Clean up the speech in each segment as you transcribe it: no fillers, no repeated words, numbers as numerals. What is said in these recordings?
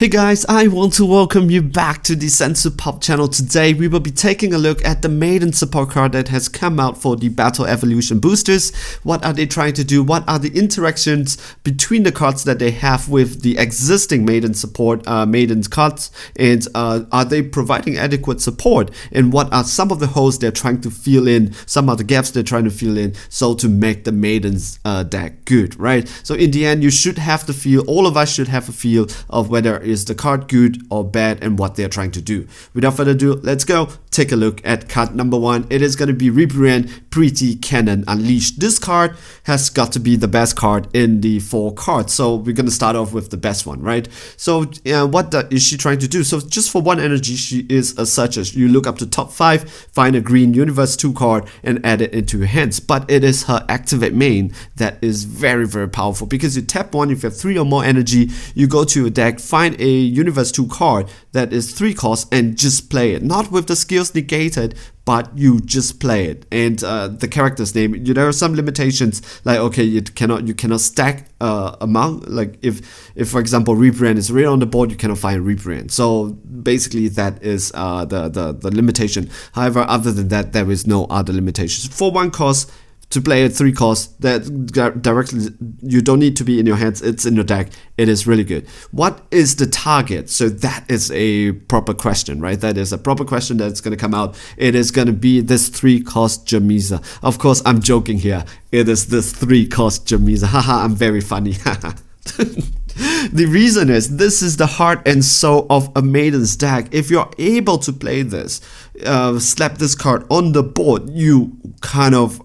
Hey guys, I want to welcome you back to the Sensu Pop channel. Today we will be taking a look at the Maiden support card that has come out for the Battle Evolution boosters. What are they trying to do? What are the interactions between the cards that they have with the existing Maiden support, Maiden cards? And are they providing adequate support? And what are some of the holes they're trying to fill in, some of the gaps they're trying to fill in, so to make the Maiden's deck good, right? So in the end, you should have the feel, all of us should have a feel of whether is the card good or bad and what they're trying to do. Without further ado, let's go take a look at card number one. It is going to be Reprint Pretty Cannon Unleashed. This card has got to be the best card in the four cards, so we're going to start off with the best one, right? So what is she trying to do? So just for one energy, she is such as you look up to top 5, find a green Universe 2 card and add it into your hands. But it is her activate main that is very, very powerful, because you tap one, if you have 3 or more energy, you go to your deck, find a Universe 2 card that is 3 costs and just play it. Not with the skills negated, but you just play it. And the character's name, there are some limitations, like okay, you cannot stack amount, like if for example Reprint is right on the board, you cannot find Reprint. So basically that is the limitation. However, other than that, there is no other limitations. For 1 cost to play at 3 costs, that directly, you don't need to be in your hands, it's in your deck. It is really good. What is the target? So that is a proper question, right? That is a proper question that's going to come out. It is going to be this 3 cost Jamisa. Of course, I'm joking here. It is this 3 cost Jamisa. Haha, I'm very funny. The reason is, this is the heart and soul of a Maiden's deck. If you're able to play this, slap this card on the board, you kind of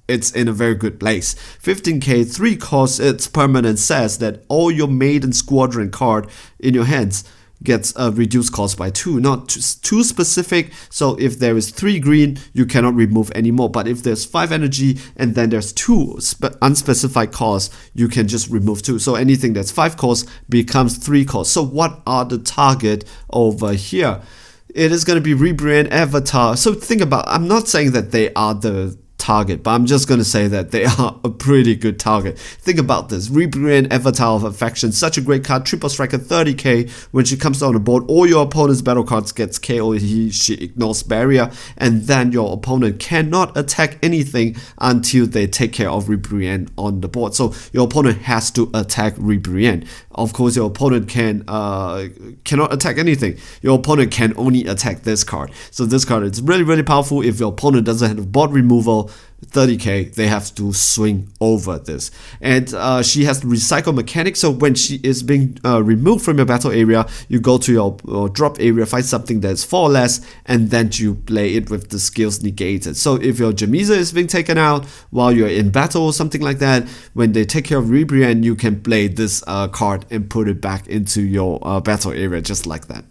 it's in a very good place. 15k, 3 costs, its permanent says that all your Maiden Squadron card in your hands gets a reduced cost by 2, not too specific. So if there is 3 green, you cannot remove anymore. But if there's 5 energy and then there's 2 unspecified costs, you can just remove 2. So anything that's 5 costs becomes 3 costs. So what are the target over here? It is going to be Rebrand Avatar. So think about, I'm not saying that they are the target, but I'm just going to say that they are a pretty good target. Think about this. Rebrand Avatar of Affection, such a great card. Triple Striker, 30k. When she comes down the board, all your opponent's battle cards gets KO. She ignores barrier, and then your opponent cannot attack anything until they take care of Rebrand on the board. So your opponent has to attack Rebrand. Of course, your opponent cannot attack anything. Your opponent can only attack this card. So this card is really, really powerful. If your opponent doesn't have board removal, 30k, they have to swing over this. And she has recycle mechanics, so when she is being removed from your battle area, you go to your drop area, find something that's 4 or less, and then you play it with the skills negated. So if your Jamisa is being taken out while you're in battle or something like that, when they take care of Rebrand, you can play this card and put it back into your battle area just like that.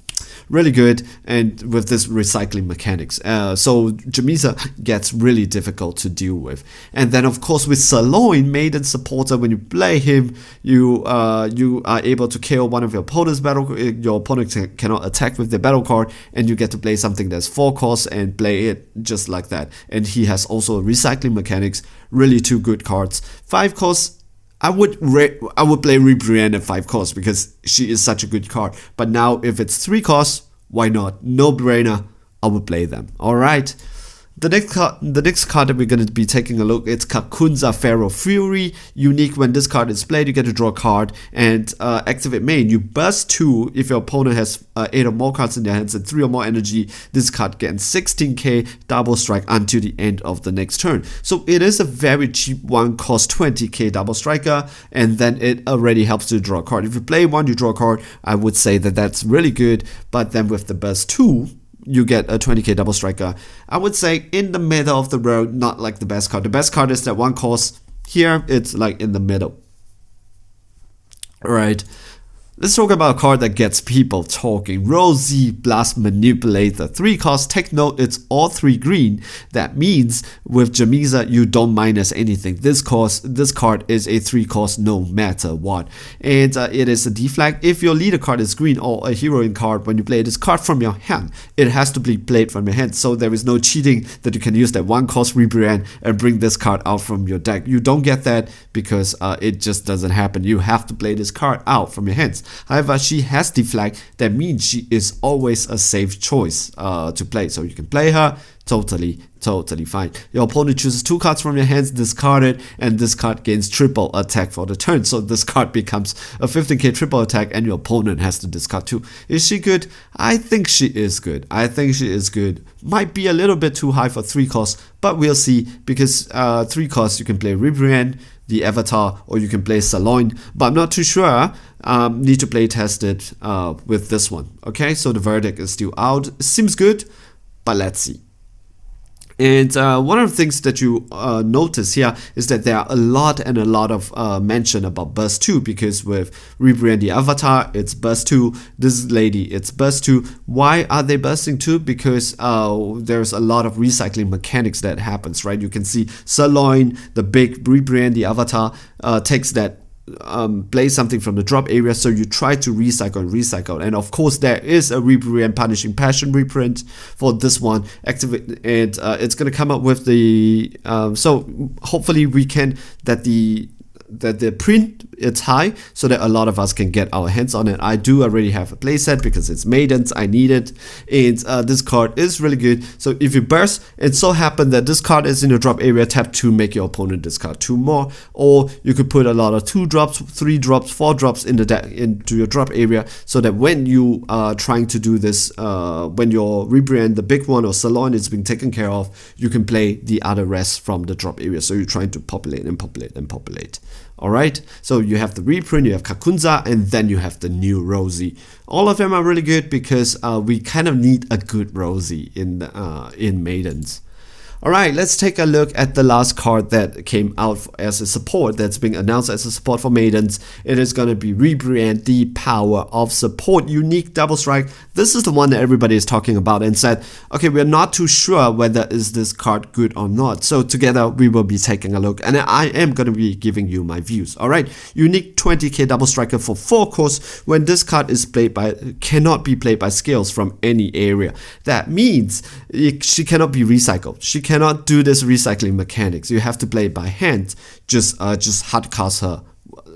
Really good, and with this recycling mechanics, so Jamisa gets really difficult to deal with. And then of course with Sirloin, Maiden supporter, when you play him, you are able to KO one of your opponent's battle. Your opponent cannot attack with their battle card, and you get to play something that's 4 costs and play it just like that. And he has also recycling mechanics. Really 2 good cards. 5 costs. I would play Rebrand at 5 costs because she is such a good card. But now if it's 3 costs, why not? No brainer. I would play them. All right. The next card that we're going to be taking a look, it's Kakunza Pharaoh Fury. Unique, when this card is played, you get to draw a card and activate main. You burst 2 if your opponent has 8 or more cards in their hands and 3 or more energy. This card gets 16k double strike until the end of the next turn. So it is a very cheap one, cost 20k double striker, and then it already helps to draw a card. If you play 1, you draw a card. I would say that that's really good, but then with the burst 2, you get a 20k double striker. I would say in the middle of the road, not like the best card. The best card is that 1 cost. Here, it's like in the middle. Alright. Let's talk about a card that gets people talking. Rosie Blast Manipulator. 3 costs. Take note, it's all 3 green. That means with Jamisa, you don't minus anything. This card is a 3 cost no matter what. And it is a deflag. If your leader card is green or a heroine card, when you play this card from your hand, it has to be played from your hand. So there is no cheating that you can use that 1 cost Rebrand and bring this card out from your deck. You don't get that because it just doesn't happen. You have to play this card out from your hands. However, she has deflect. That means she is always a safe choice to play. So you can play her totally fine. Your opponent chooses 2 cards from your hands, discard it, and this card gains triple attack for the turn. So this card becomes a 15k triple attack, and your opponent has to discard 2. Is she good? I think she is good. Might be a little bit too high for 3 costs, but we'll see, because 3 costs you can play Reprint, the Avatar, or you can play Saloon, but I'm not too sure. Need to play test it with this one. Okay, so the verdict is still out. Seems good, but let's see. And one of the things that you notice here is that there are a lot of mention about burst 2, because with Reprint the Avatar, it's burst 2. This lady, it's burst 2. Why are they bursting 2? Because there's a lot of recycling mechanics that happens, right? You can see Sirloin, the big Reprint the Avatar, takes that play something from the drop area, so you try to recycle, and of course there is a Reprint Punishing Passion reprint for this one. Activate, and it's gonna come up with the so hopefully we can that the print it's high, so that a lot of us can get our hands on it. I do already have a playset because it's Maidens, I need it, and this card is really good. So if you burst, it so happen that this card is in your drop area, tap 2, make your opponent discard 2 more, or you could put a lot of 2 drops, 3 drops, 4 drops in the deck into your drop area, so that when you are trying to do this, when your Reprint, the big one, or Salon is being taken care of, you can play the other rest from the drop area. So you're trying to populate. Alright, so you have the Reprint, you have Kakunza, and then you have the new Rosie. All of them are really good because we kind of need a good Rosie in Maidens. Alright, let's take a look at the last card that came out as a support, that's being announced as a support for Maidens. It is going to be Reprint, the Power of Support, unique double strike. This is the one that everybody is talking about and said, okay, we're not too sure whether is this card good or not. So together we will be taking a look, and I am going to be giving you my views. Alright, unique 20k double striker for 4 costs. When this card is played cannot be played by skills from any area. That means she cannot be recycled. She cannot do this recycling mechanics. You have to play it by hand. Just hard cast her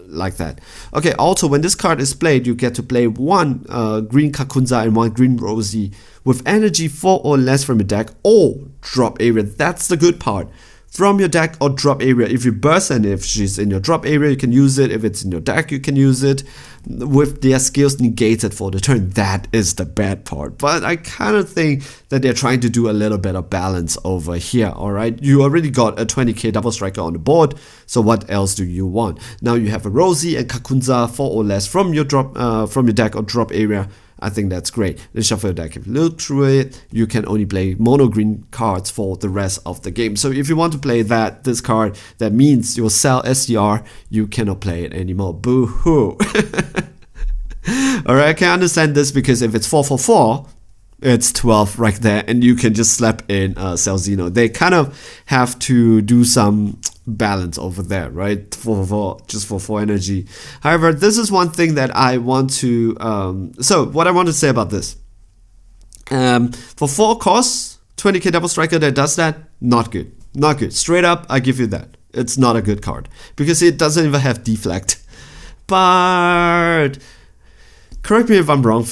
like that. Okay, also when this card is played, you get to play 1 green Kakunza and 1 green Rosie with energy 4 or less from your deck or drop area. That's the good part. From your deck or drop area. If you burst, and if she's in your drop area, you can use it. If it's in your deck, you can use it with their skills negated for the turn. That is the bad part. But I kind of think that they're trying to do a little bit of balance over here. Alright, you already got a 20k double striker on the board, so what else do you want? Now you have a Rosie and Kakunza 4 or less from your deck or drop area. I think that's great. Let's shuffle your deck. If you look through it, you can only play mono green cards for the rest of the game. So if you want to play this card, that means you'll sell SDR, you cannot play it anymore. Boo-hoo. Alright, I can understand this, because if it's 4/4/4, it's 12 right there, and you can just slap in Celzino. They kind of have to do some balance over there, right? Just for 4 energy. However, this is one thing that I want to so what I want to say about this, for 4 costs, 20k double striker that does that, not good. Straight up, I give you that. It's not a good card, because it doesn't even have deflect. But correct me if I'm wrong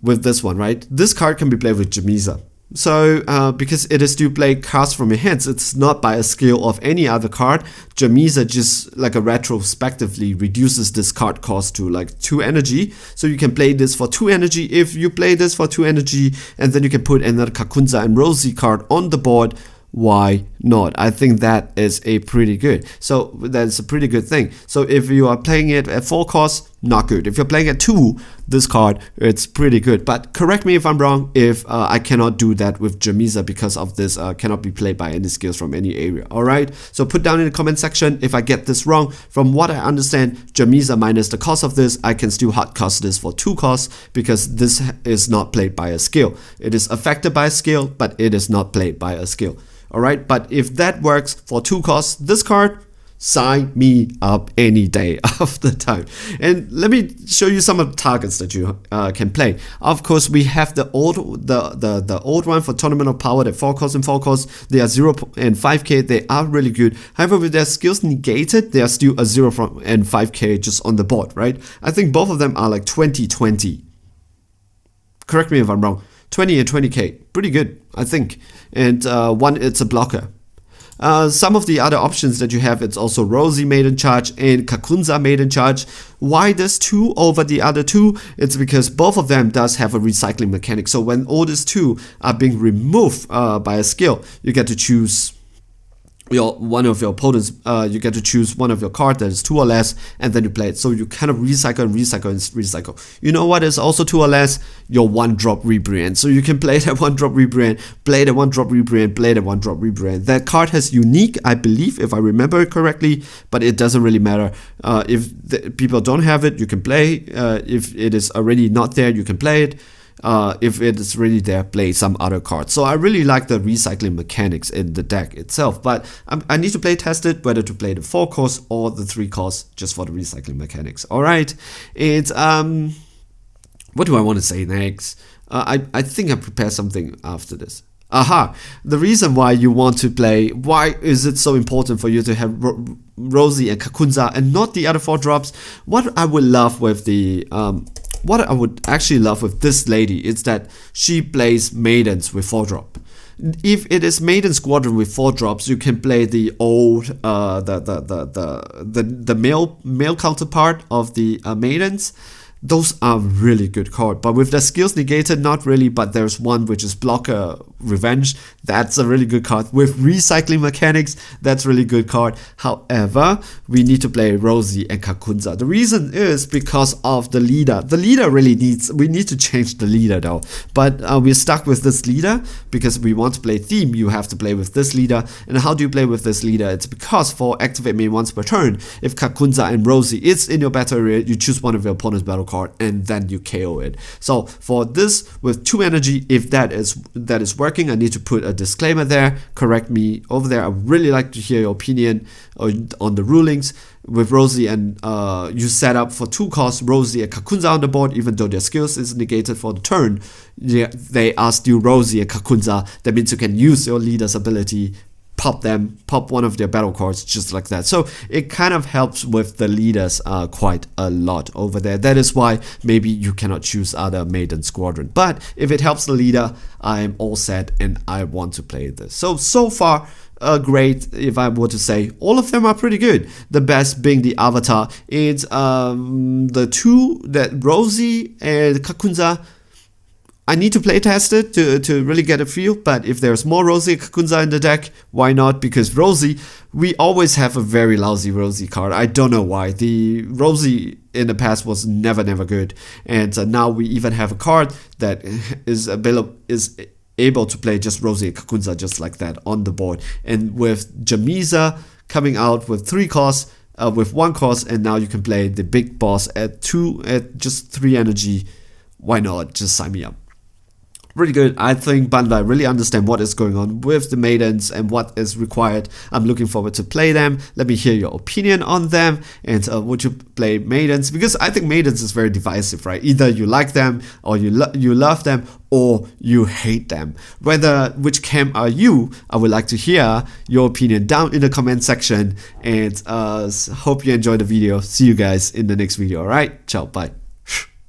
with this one, right? This card can be played with Jamisa. So, because it is to play cards from your hands, it's not by a skill of any other card. Jamisa just like a retrospectively reduces this card cost to like 2 energy. So you can play this for 2 energy. If you play this for 2 energy, and then you can put another Kakunza and Rosie card on the board, why not? I think that is a pretty good. So that's a pretty good thing. So if you are playing it at 4 costs, not good. If you're playing at 2, this card, it's pretty good. But correct me if I'm wrong, if I cannot do that with Jamisa, because of this cannot be played by any skills from any area. Alright, so put down in the comment section if I get this wrong. From what I understand, Jamisa minus the cost of this, I can still hard cost this for 2 costs, because this is not played by a skill. It is affected by a skill, but it is not played by a skill. Alright, but if that works for 2 costs, this card, sign me up any day of the time. And let me show you some of the targets that you can play. Of course, we have the old one for Tournament of Power, the 4 cost and 4 cost. They are 0 and 5k. They are really good. However, with their skills negated, they are still a 0 and 5k just on the board, right? I think both of them are like 20-20. Correct me if I'm wrong. 20 and 20k, pretty good, I think. And one, it's a blocker. Some of the other options that you have, it's also Rosie Maiden Charge and Kakunza Maiden Charge. Why this 2 over the other 2? It's because both of them does have a recycling mechanic. So when all these 2 are being removed by a skill, you get to choose one of your opponents, you get to choose one of your cards that is 2 or less, and then you play it. So you kind of recycle and recycle and recycle. You know what is also 2 or less? Your 1-drop Reprint. So you can play that 1-drop Reprint, play the 1-drop Reprint, play the 1-drop Reprint. That card has unique, I believe, if I remember it correctly, but it doesn't really matter. If people don't have it, you can play. If it is already not there, you can play it. If it is really there, play some other cards. So I really like the recycling mechanics in the deck itself, but I need to play test it, whether to play the 4 cost or the 3 cost, just for the recycling mechanics. Alright, it's what do I want to say next? I think I prepared something after this. Aha, the reason why you want to play, why is it so important for you to have Rosie and Kakunza and not the other 4 drops? What I would love with the what I would actually love with this lady is that she plays Maidens with 4 drop. If it is Maiden Squadron with 4 drops, you can play the old the male counterpart of the Maidens. Those are really good cards, but with the skills negated, not really. But there's one which is Blocker Revenge. That's a really good card. With recycling mechanics, that's really good card. However, we need to play Rosie and Kakunza. The reason is because of the leader. The leader really we need to change the leader though. But we're stuck with this leader because we want to play theme. You have to play with this leader. And how do you play with this leader? It's because for activate main once per turn, if Kakunza and Rosie is in your battle area, you choose one of your opponent's battle card and then you KO it. So for this with 2 energy, if that is working, I need to put a disclaimer there. Correct me over there. I really like to hear your opinion on the rulings. With Rosie and you set up for 2 costs Rosie and Kakunza on the board, even though their skills is negated for the turn, they are still Rosie and Kakunza. That means you can use your leader's ability, pop one of their battle cards just like that. So it kind of helps with the leaders quite a lot over there. That is why maybe you cannot choose other Maiden Squadron. But if it helps the leader, I'm all set and I want to play this. So far, great. If I were to say, all of them are pretty good. The best being the Avatar. It's the 2 that Rosie and Kakunza. I need to play test it to really get a feel, but if there's more Rosie and Kakunza in the deck, why not? Because Rosie, we always have a very lousy Rosie card. I don't know why. The Rosie in the past was never good, and now we even have a card that is able to play just Rosie and Kakunza just like that on the board. And with Jamisa coming out with 3 costs, with 1 cost, and now you can play the big boss at just 3 energy. Why not? Just sign me up. Really good. I think Bandai really understand what is going on with the Maidens and what is required. I'm looking forward to play them. Let me hear your opinion on them. And would you play Maidens? Because I think Maidens is very divisive, right? Either you like them or you love them or you hate them. Which camp are you? I would like to hear your opinion down in the comment section. And hope you enjoyed the video. See you guys in the next video. Alright, ciao, bye.